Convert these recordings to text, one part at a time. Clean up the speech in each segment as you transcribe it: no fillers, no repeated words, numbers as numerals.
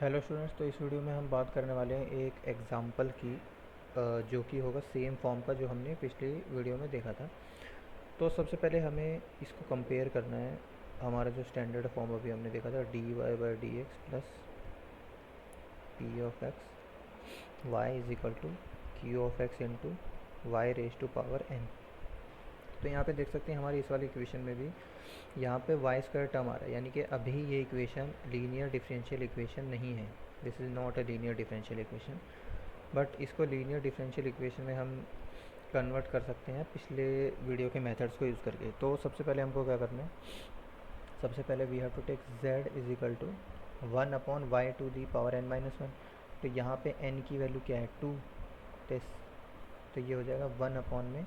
Hello students, तो इस video में हम बात करने वाले हैं एक एग्ज़ाम्पल की, जो कि होगा सेम फॉर्म का जो हमने पिछली वीडियो में देखा था। तो सबसे पहले हमें इसको कंपेयर करना है। हमारा जो स्टैंडर्ड फॉर्म अभी हमने देखा था d y by d x plus p of x y is equal to q of x into y raise to power n. तो यहाँ पे देख सकते हैं हमारी इस वाली इक्वेशन में भी यहाँ पे वाई स्क्वायर टर्म आ रहा है, यानी कि अभी ये इक्वेशन लीनियर डिफरेंशियल इक्वेशन नहीं है। This is not a linear differential equation, but इसको लीनियर डिफरेंशियल इक्वेशन में हम कन्वर्ट कर सकते हैं पिछले वीडियो के मेथड्स को यूज़ करके। तो सबसे पहले हमको क्या करना है, सबसे पहले we have to take z is equal to 1/y to the power n-1। तो यहाँ पे n की वैल्यू क्या है, 2। तो ये हो जाएगा 1 में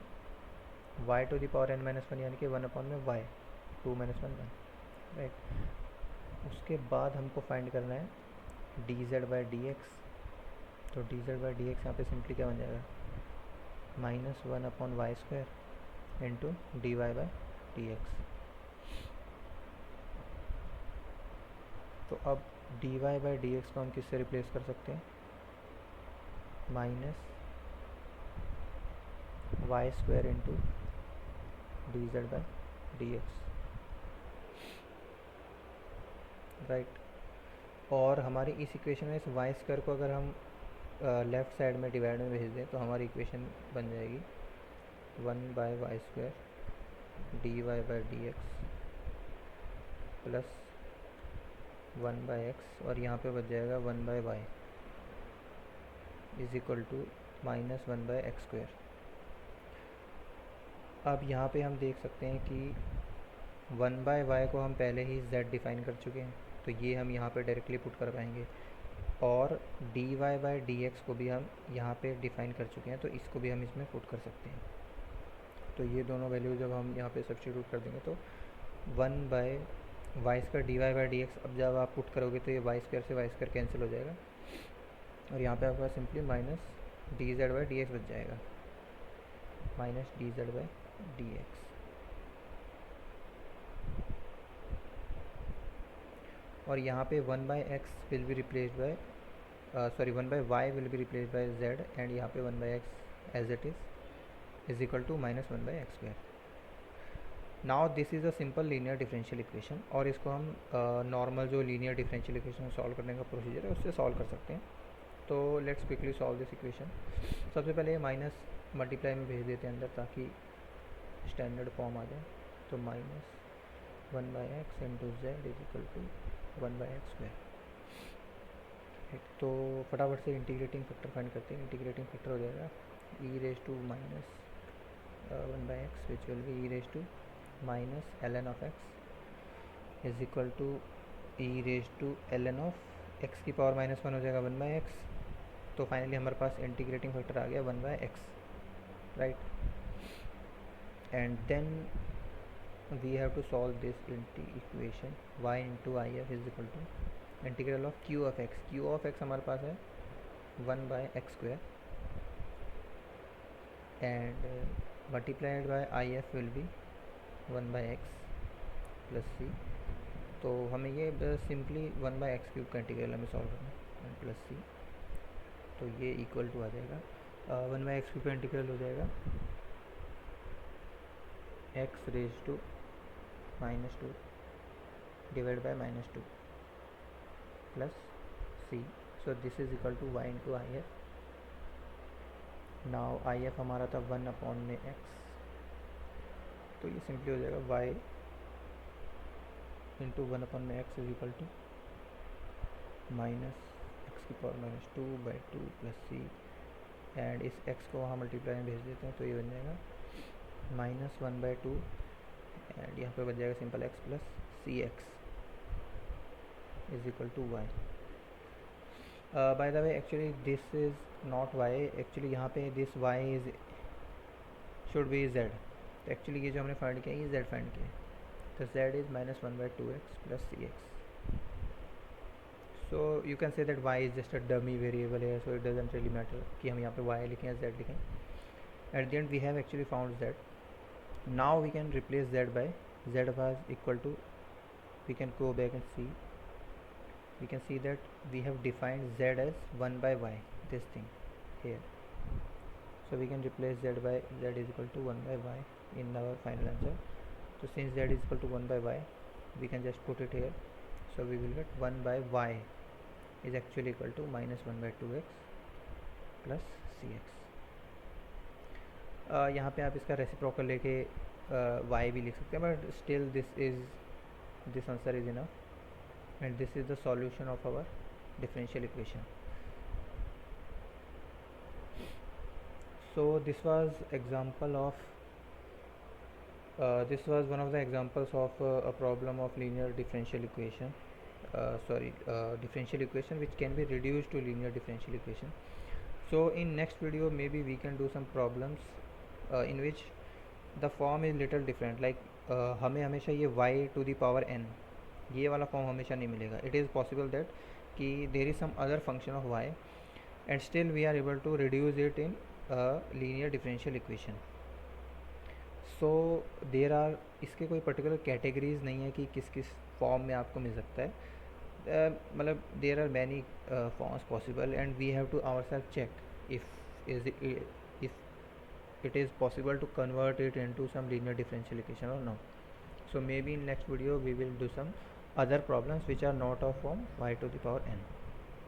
y to the power n-1, यानी कि 1 में y 2 - 1 1, राइट। उसके बाद हमको फाइंड करना है dz बाई डी एक्स। तो dz बाई डी एक्स यहाँ पे सिंपली क्या बन जाएगा, -1/y² into dy by d x. तो अब dy बाई डी एक्स को हम किससे रिप्लेस कर सकते हैं, -y² into dz by d x, right. और हमारी इस इक्वेशन में इस y² को अगर हम लेफ़्ट साइड में डिवाइड में भेज दें तो हमारी इक्वेशन बन जाएगी 1/y² dy by d x plus 1/x, और यहाँ पे बच जाएगा 1/y is equal to -1/x²। अब यहाँ पे हम देख सकते हैं कि 1/y को हम पहले ही z डिफ़ाइन कर चुके हैं, तो ये हम यहाँ पे डायरेक्टली पुट कर पाएंगे। और dy बाई डी एक्स को भी हम यहाँ पे डिफ़ाइन कर चुके हैं, तो इसको भी हम इसमें पुट कर सकते हैं। तो ये दोनों वैल्यू जब हम यहाँ पे सब्स्टिट्यूट कर देंगे तो 1/y² dy by d x, अब जब आप पुट करोगे तो ये y² से y² कैंसिल हो जाएगा, और यहाँ पे आपका simply minus dz by d x बच जाएगा, -dz बाई डी एक्स। और यहाँ पे 1/x will be replaced by 1/y will be replaced by z, and यहाँ पे 1/x as it is equal to -1/x²। Now this is a simple linear differential equation, और इसको हम normal जो linear differential equation solve करने का procedure है उससे सॉल्व कर सकते हैं। तो let's quickly solve this equation. सबसे पहले माइनस मल्टीप्लाई में भेज देते हैं अंदर ताकि स्टैंडर्ड फॉर्म आ जाए। तो -1/x into Z is equal to 1/x²। तो फटाफट से इंटीग्रेटिंग फैक्टर फाइंड करते हैं। इंटीग्रेटिंग फैक्टर हो जाएगा e raise to -1/x which will be e raise to -ln of x is equal to e raise to ln of x की power -1 हो जाएगा 1/x। तो फाइनली हमारे पास इंटीग्रेटिंग फैक्टर आ गया 1/x, right. And then we have to solve this equation y into I F is equal to integral of q of x। q of x हमारे पास है 1/x², and multiplied by I F will be 1/x plus C. तो हमें ये simply 1/x³ का integral हमें solve करना है, प्लस सी। तो ये इक्वल टू आ जाएगा 1/x³ का इंटीग्रल हो जाएगा x raise to -2 divide by -2 plus C. So this is equal to y into I F. Now I F हमारा था 1/x, तो ये सिंपली हो जाएगा y into 1/x is equal to -(x⁻²/2) plus C. And इस x को वहाँ multiply में भेज देते हैं, तो ये बन जाएगा -1/2, एंड यहाँ पे बच जाएगा simple x plus C X is equal to y। By the way actually this is not y, actually यहाँ पे this y is should be z। तो एक्चुअली ये जो हमने फाइंड किया ये z फाइंड किया, तो z is -1/2x plus C x. So you can say that y is just a dummy variable है, so it doesn't really matter कि हम यहाँ पे y लिखें या z लिखें। At the end we have actually found z। Now we can replace z by z was equal to, we can go back and see we can see that we have defined z as 1 by y, this thing here. So we can replace z is equal to 1 by y in our final answer. So since z is equal to 1 by y, we can just put it here. So we will get 1 by y is actually equal to minus 1 by 2x plus cx. यहाँ पे आप इसका reciprocal लेके y भी लिख सकते हैं, but still this answer is enough and this is the solution of our differential equation. So this was one of the examples of a problem of linear differential equation, differential equation which can be reduced to linear differential equation. So in next video maybe we can do some problems in which the form is little different, like हमें हमेशा ये y to the power n ये वाला form हमेशा नहीं मिलेगा. It is possible that कि there is some other function of y and still we are able to reduce it in linear differential equation. So there are, इसके कोई particular categories नहीं है कि किस किस फॉर्म में आपको मिल सकता है. मतलब there are many forms possible and we have to our self check if it is possible to convert it into some linear differential equation or no. So maybe in next video we will do some other problems which are not of form y to the power n.